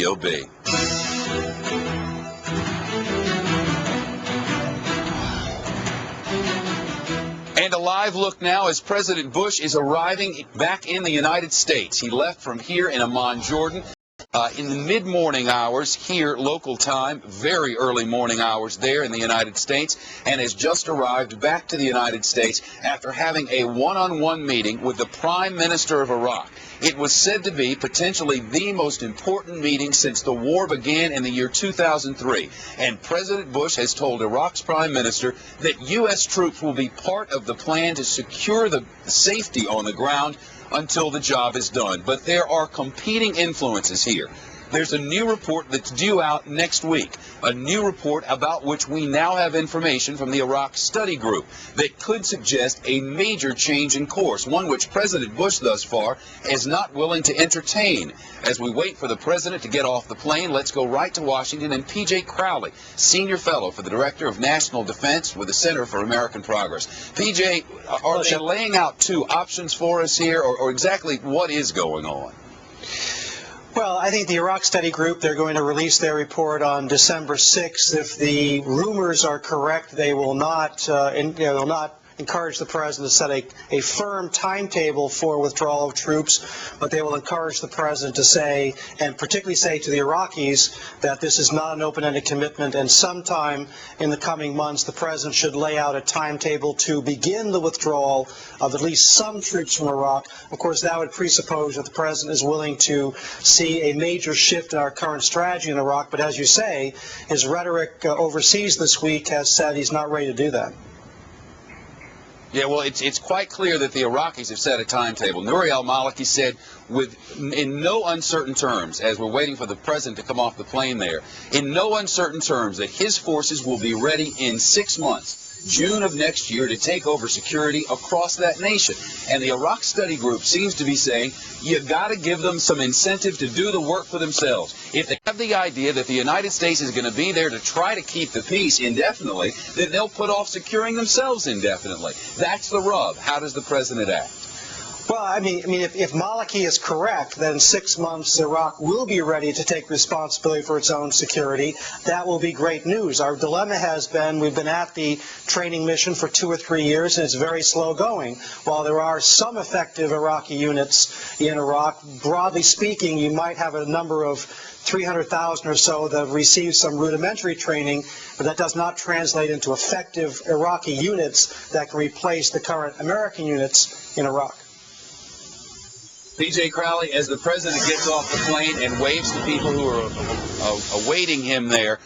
WDOB. And a live look now as President Bush is arriving back in the United States. He left from here in Amman, Jordan, in the mid-morning hours here, local time, very early morning hours there in the United States, and has just arrived back to the United States after having a one-on-one meeting with the Prime Minister of Iraq. It was said to be potentially the most important meeting since the war began in the year 2003. And President Bush has told Iraq's Prime Minister that U.S. troops will be part of the plan to secure the safety on the ground until the job is done. But there are competing influences here. There's a new report that's due out next week, a new report about which we now have information from the Iraq Study Group that could suggest a major change in course, one which President Bush thus far is not willing to entertain. As we wait for the president to get off the plane, let's go right to Washington and P.J. Crowley, senior fellow for the Director of National Defense with the Center for American Progress. P.J., are they laying out two options for us here, or exactly what is going on? Well, I think the Iraq Study Group, they're going to release their report on December 6th. If the rumors are correct, they will not, encourage the president to set a firm timetable for withdrawal of troops, but they will encourage the president to say, and particularly say to the Iraqis, that this is not an open-ended commitment, and sometime in the coming months the president should lay out a timetable to begin the withdrawal of at least some troops from Iraq. Of course, that would presuppose that the president is willing to see a major shift in our current strategy in Iraq, but as you say, his rhetoric overseas this week has said he's not ready to do that. Yeah, well, it's quite clear that the Iraqis have set a timetable. Nouri al-Maliki said in no uncertain terms, as we're waiting for the president to come off the plane there, in no uncertain terms that his forces will be ready in 6 months, June of next year, to take over security across that nation. And the Iraq Study Group seems to be saying you've got to give them some incentive to do the work for themselves. If they have the idea that the United States is going to be there to try to keep the peace indefinitely, then they'll put off securing themselves indefinitely. That's the rub. How does the president act? Well, I mean, if Maliki is correct, then in 6 months Iraq will be ready to take responsibility for its own security. That will be great news. Our dilemma has been we've been at the training mission for 2 or 3 years, and it's very slow going. While there are some effective Iraqi units in Iraq, broadly speaking, you might have a number of 300,000 or so that have received some rudimentary training, but that does not translate into effective Iraqi units that can replace the current American units in Iraq. P.J. Crowley, as the president gets off the plane and waves to people who are awaiting him there,